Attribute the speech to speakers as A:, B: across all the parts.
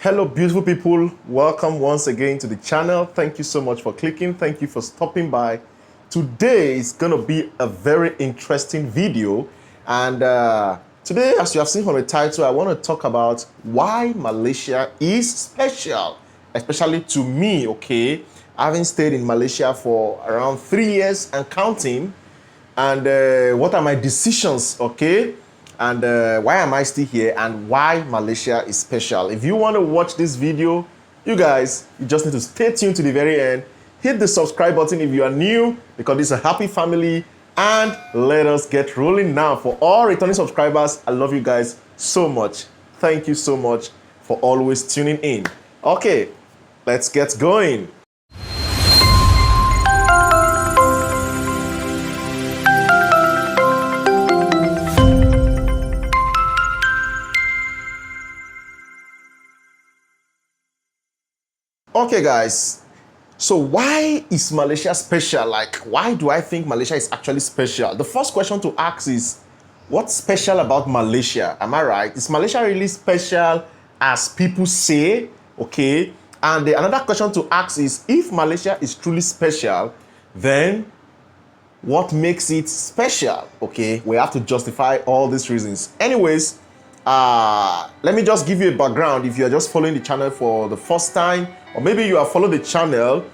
A: Hello, beautiful people. Welcome once again to the channel. Thank you so much for clicking. Thank you for stopping by. Today is going to be a very interesting video. And today, as you have seen from the title, I want to talk about why Malaysia is special, especially to me, okay? Having stayed in Malaysia for around 3 years and counting. And what are my decisions, okay? And why am I still here, and why Malaysia is special. If you want to watch this video, you just need to stay tuned to the very end. Hit the subscribe button if you are new, because this is a happy family. And let us get rolling now. For all returning subscribers, I love you guys so much. Thank you so much for always tuning in. Okay, let's get going. Okay, guys, so why is Malaysia special? Like, why do I think Malaysia is actually special? The first question to ask is, what's special about Malaysia? Am I right? Is Malaysia really special as people say? Okay. And another question to ask is, if Malaysia is truly special, then what makes it special? Okay, we have to justify all these reasons. Anyways, let me just give you a background if you're just following the channel for the first time, or maybe you have followed the channel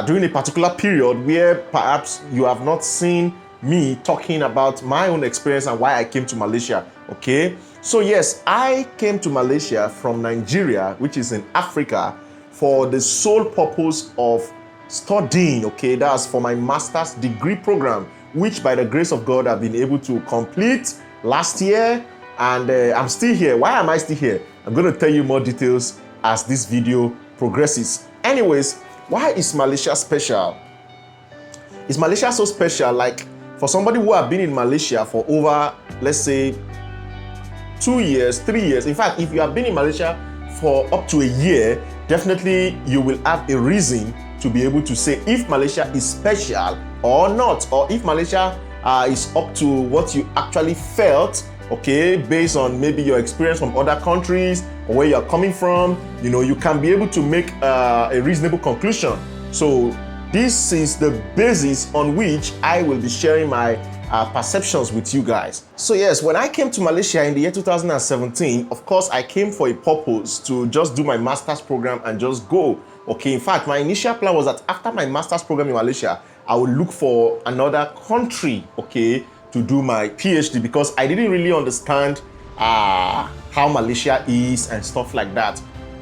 A: during a particular period where perhaps you have not seen me talking about my own experience and why I came to Malaysia. Okay, so yes, I came to Malaysia from Nigeria, which is in Africa, for the sole purpose of studying. Okay, that's for my master's degree program, which by the grace of God I've been able to complete last year. And I'm still here. Why am I still here? I'm going to tell you more details as this video progresses. Anyways, why is Malaysia special? Is Malaysia so special? Like, for somebody who have been in Malaysia for over, let's say, 2 years, 3 years. In fact, if you have been in Malaysia for up to a year, definitely you will have a reason to be able to say if Malaysia is special or not, or if Malaysia is up to what you actually felt. Okay, based on maybe your experience from other countries or where you're coming from, you can be able to make a reasonable conclusion. So this is the basis on which I will be sharing my perceptions with you guys. So yes, when I came to Malaysia in the year 2017, of course, I came for a purpose to just do my master's program and just go. Okay, in fact, my initial plan was that after my master's program in Malaysia, I would look for another country, okay, to do my PhD, because I didn't really understand how Malaysia is and stuff like that.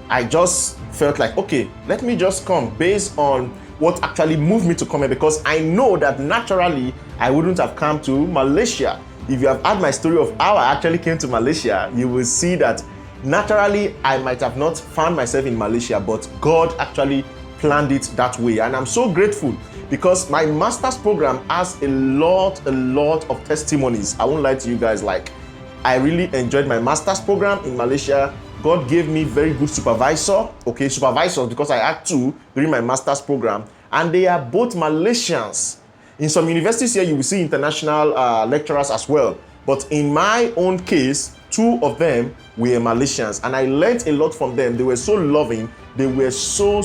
A: I just felt like, okay, let me just come based on what actually moved me to come here, because I know that naturally I wouldn't have come to Malaysia. If you have heard my story of how I actually came to Malaysia, you will see that naturally I might have not found myself in Malaysia, but God actually planned it that way. And I'm so grateful, because my master's program has a lot of testimonies. I won't lie to you guys, like, I really enjoyed my master's program in Malaysia. God gave me very good supervisors, because I had two during my master's program, and they are both Malaysians. In some universities here, you will see international lecturers as well. But in my own case, two of them were Malaysians, and I learned a lot from them. They were so loving. They were so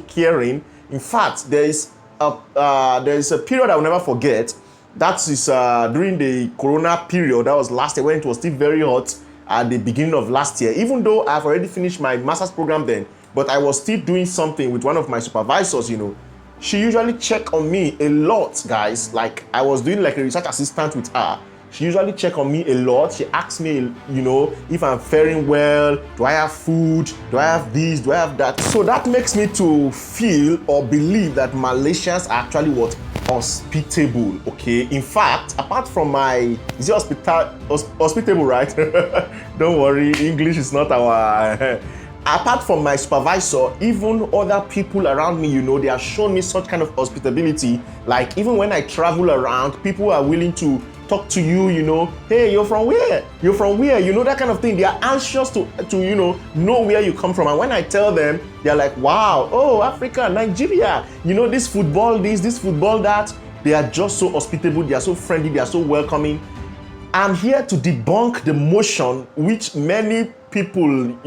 A: caring. In fact, there is a period I will never forget. That is during the Corona period. That was last year, when it was still very hot at the beginning of last year. Even though I've already finished my master's program then, but I was still doing something with one of my supervisors, She usually checked on me a lot, guys. Like, I was doing like a research assistant with her. She usually checked on me a lot. She asked me, if I'm faring well, do I have food, do I have this, do I have that? So that makes me to feel or believe that Malaysians are actually what? Hospitable, okay? In fact, apart from my, is it hospitable, right? Don't worry, English is not our... Apart from my supervisor, even other people around me, they have shown me such kind of hospitality. Like, even when I travel around, people are willing to talk to you, hey, you're from where? You're from where? That kind of thing. They are anxious to know where you come from. And when I tell them, they're like, wow, oh, Africa, Nigeria, this football, this football, that. They are just so hospitable. They are so friendly. They are so welcoming. I'm here to debunk the motion which many people,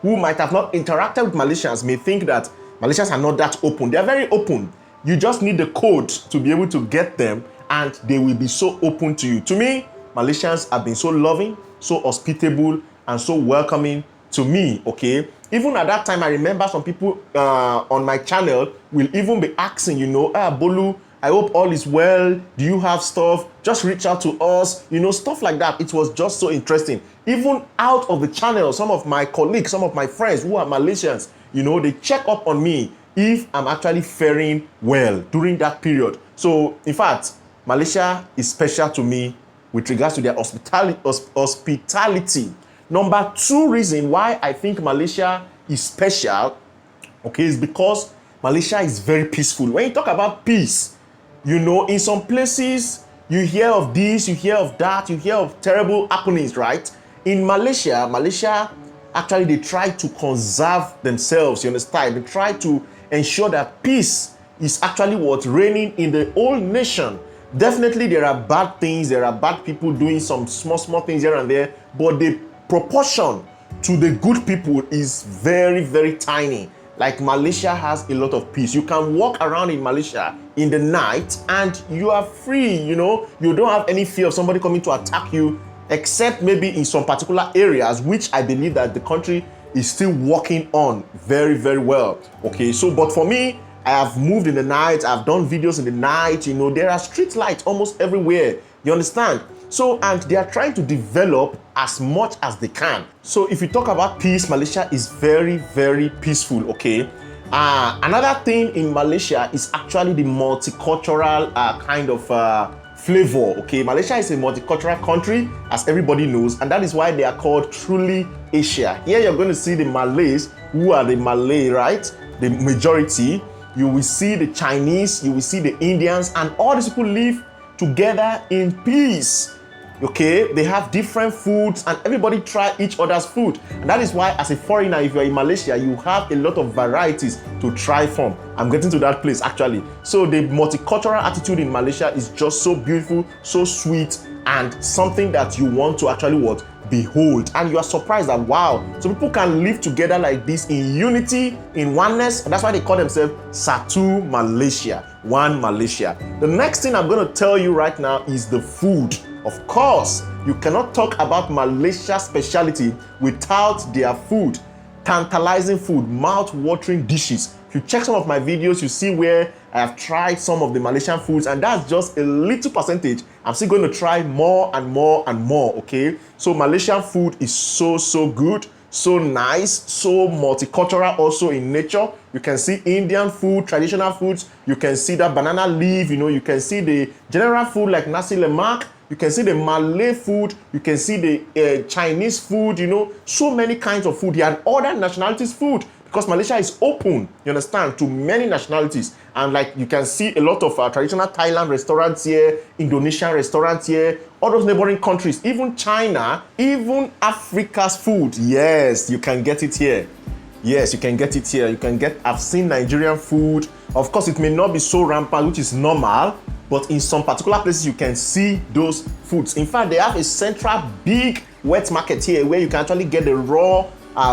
A: who might have not interacted with Malaysians may think that Malaysians are not that open. They are very open. You just need the code to be able to get them, and they will be so open to you. To me, Malaysians have been so loving, so hospitable, and so welcoming to me, okay? Even at that time, I remember some people on my channel will even be asking, Bolu, I hope all is well. Do you have stuff? Just reach out to us, stuff like that. It was just so interesting. Even out of the channel, some of my colleagues, some of my friends who are Malaysians, they check up on me if I'm actually faring well during that period. So, in fact, Malaysia is special to me with regards to their hospitality. Number 2 reason why I think Malaysia is special, okay, is because Malaysia is very peaceful. When you talk about peace, in some places, you hear of this, you hear of that, you hear of terrible happenings, right? In Malaysia, actually, they try to conserve themselves, you understand? They try to ensure that peace is actually what's reigning in the whole nation. Definitely, there are bad things, there are bad people doing some small things here and there, but the proportion to the good people is very, very tiny. Like Malaysia has a lot of peace. You can walk around in Malaysia in the night and you are free, you don't have any fear of somebody coming to attack you, except maybe in some particular areas, which I believe that the country is still working on very, very well. Okay, but for me, I have moved in the night, I've done videos in the night, there are street lights almost everywhere, you understand? So, and they are trying to develop as much as they can. So if you talk about peace, Malaysia is very, very peaceful, okay? Another thing in Malaysia is actually the multicultural kind of flavor, okay? Malaysia is a multicultural country, as everybody knows, and that is why they are called truly Asia. Here you're going to see the Malays, who are the Malay, right? The majority. You will see the Chinese, you will see the Indians, and all these people live together in peace. Okay, they have different foods and everybody try each other's food, and that is why as a foreigner, if you're in Malaysia, you have a lot of varieties to try from. I'm getting to that place actually. So the multicultural attitude in Malaysia is just so beautiful, so sweet, and something that you want to actually behold, and you are surprised that wow, so people can live together like this in unity, in oneness, and that's why they call themselves Satu Malaysia, one Malaysia. The next thing I'm going to tell you right now is the food. Of course, you cannot talk about Malaysia speciality without their food. Tantalizing food, mouth-watering dishes. If you check some of my videos, you see where I have tried some of the Malaysian foods, and that's just a little percentage. I'm still going to try more and more and more, okay? So Malaysian food is so good, so nice, so multicultural also in nature. You can see Indian food, traditional foods. You can see that banana leaf, you can see the general food like nasi lemak. You can see the Malay food, you can see the Chinese food, so many kinds of food. And other nationalities' food, because Malaysia is open, you understand, to many nationalities. And like you can see a lot of traditional Thailand restaurants here, Indonesian restaurants here, all those neighboring countries, even China, even Africa's food. Yes, you can get it here. Yes, you can get it here. I've seen Nigerian food. Of course, it may not be so rampant, which is normal, but in some particular places, you can see those foods. In fact, they have a central big wet market here where you can actually get the raw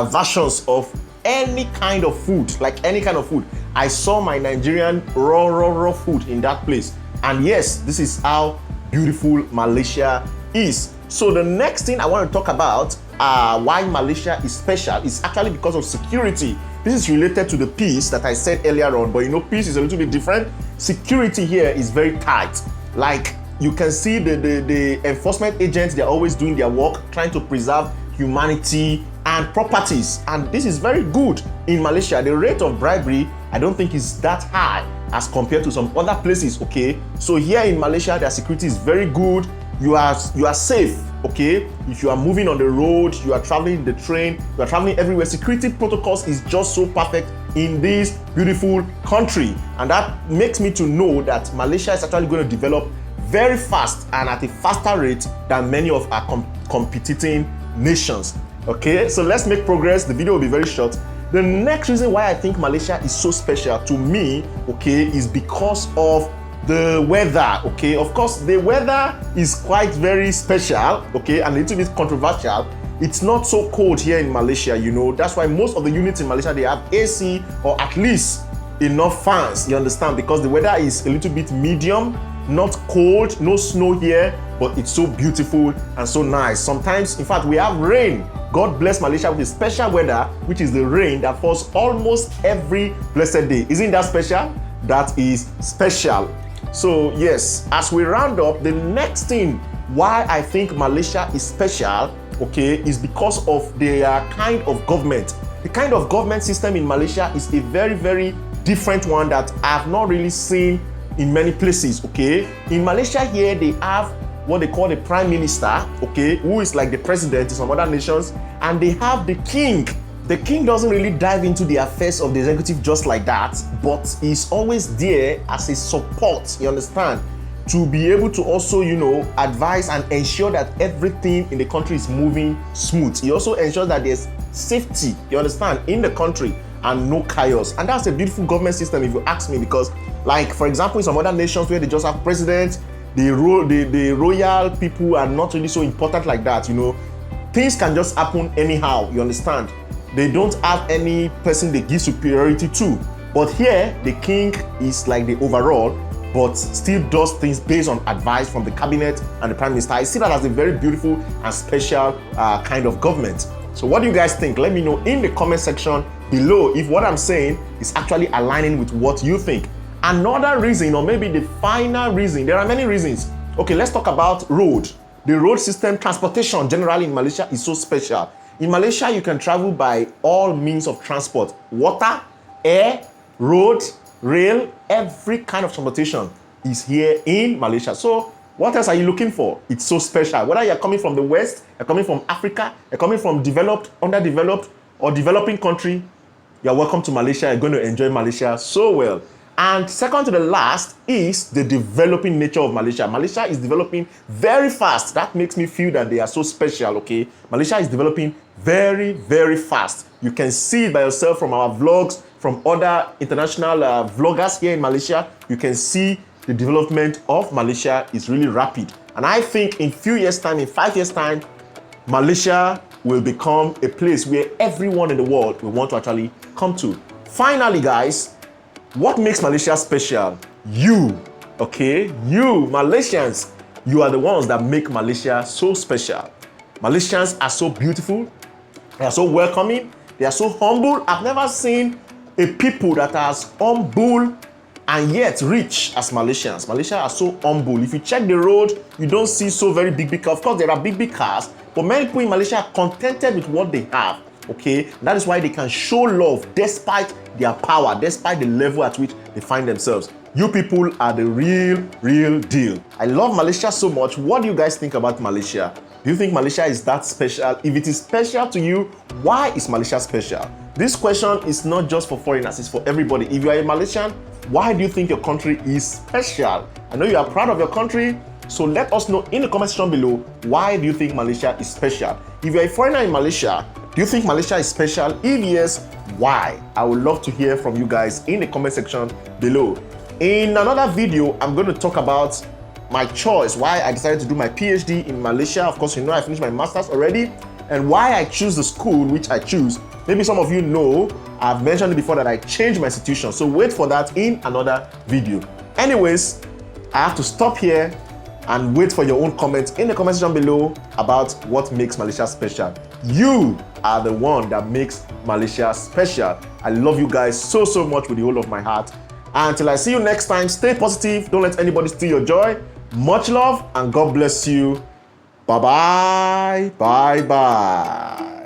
A: versions of any kind of food, like any kind of food. I saw my Nigerian raw food in that place. And yes, this is how beautiful Malaysia is. So the next thing I want to talk about why Malaysia is special is actually because of security. This is related to the peace that I said earlier on, but peace is a little bit different. Security here is very tight. Like you can see the enforcement agents, they're always doing their work, trying to preserve humanity and properties. And this is very good in Malaysia. The rate of bribery, I don't think is that high as compared to some other places, okay? So here in Malaysia, their security is very good. You are safe, okay? If you are moving on the road, you are traveling in the train, you are traveling everywhere, security protocols is just so perfect in this beautiful country. And that makes me to know that Malaysia is actually going to develop very fast and at a faster rate than many of our competing nations. Okay, so let's make progress. The video will be very short. The next reason why I think Malaysia is so special to me, okay, is because of the weather. Okay, of course, the weather is quite very special, okay, and a little bit controversial. it's not so cold here in Malaysia, you know. That's why most of the units in Malaysia, they have AC or at least enough fans, you understand, because the weather is a little bit medium, not cold, no snow here, but it's so beautiful and so nice. Sometimes, in fact, we have rain. God bless Malaysia with a special weather, which is the rain that falls almost every blessed day. Isn't that special? That is special. So yes, as we round up, the next thing why I think Malaysia is special, okay, is because of their kind of government. The kind of government system in Malaysia is a very, very different one that I have not really seen in many places, okay. In Malaysia here, they have what they call the prime minister, okay, who is like the president in some other nations, and they have the king. The king doesn't really dive into the affairs of the executive just like that, but he's always there as a support, you understand, to be able to also, you know, advise and ensure that everything in the country is moving smooth. He also ensures that there's safety, you understand, in the country and no chaos. And that's a beautiful government system if you ask me, because like, for example, in some other nations where they just have presidents, the royal people are not really so important like that, you know. Things can just happen anyhow, you understand. They don't have any person they give superiority to. But here, the king is like the overall, but still does things based on advice from the cabinet and the prime minister. I see that as a very beautiful and special kind of government. So what do you guys think? Let me know in the comment section below if what I'm saying is actually aligning with what you think. Another reason, or maybe the final reason, there are many reasons. Okay, let's talk about road. The road system, transportation generally in Malaysia is so special. In Malaysia, you can travel by all means of transport: water, air, road, rail, every kind of transportation is here in Malaysia. So what else are you looking for? It's so special. Whether you're coming from the West, you're coming from Africa, you're coming from developed, underdeveloped, or developing country, you're welcome to Malaysia. You're going to enjoy Malaysia so well. And second to the last is the developing nature of Malaysia. Malaysia is developing very fast. That makes me feel that they are so special, okay? Malaysia is developing very, very fast. You can see it by yourself from our vlogs, from other international vloggers here in Malaysia. You can see the development of Malaysia is really rapid. And I think in few years' time, in 5 years' time, Malaysia will become a place where everyone in the world will want to actually come to. Finally, guys, what makes Malaysia special? You, okay? You, Malaysians, you are the ones that make Malaysia so special. Malaysians are so beautiful. They are so welcoming. They are so humble. I've never seen a people that are as humble and yet rich as Malaysians. Malaysia are so humble. If you check the road, you don't see so very big cars. Of course, there are big cars, but many people in Malaysia are contented with what they have. Okay, that is why they can show love despite their power, despite the level at which they find themselves. You people are the real deal. I love Malaysia so much. What do you guys think about Malaysia? Do you think Malaysia is that special? If it is special to you, why is Malaysia special? This question is not just for foreigners, it's for everybody. If you are a Malaysian, why do you think your country is special? I know you are proud of your country, so let us know in the comment section below, why do you think Malaysia is special? If you're a foreigner in Malaysia, do you think Malaysia is special? If yes, why? I would love to hear from you guys in the comment section below. In another video, I'm going to talk about my choice, why I decided to do my PhD in Malaysia. Of course, you know I finished my master's already, and why I choose the school which I choose. Maybe some of you know, I've mentioned it before that I changed my institution, so wait for that in another video. Anyways, I have to stop here and wait for your own comments in the comment section below about what makes Malaysia special. You are the one that makes Malaysia special. I love you guys so much with the whole of my heart. Until I see you next time, stay positive. Don't let anybody steal your joy. Much love and God bless you. Bye-bye. Bye-bye.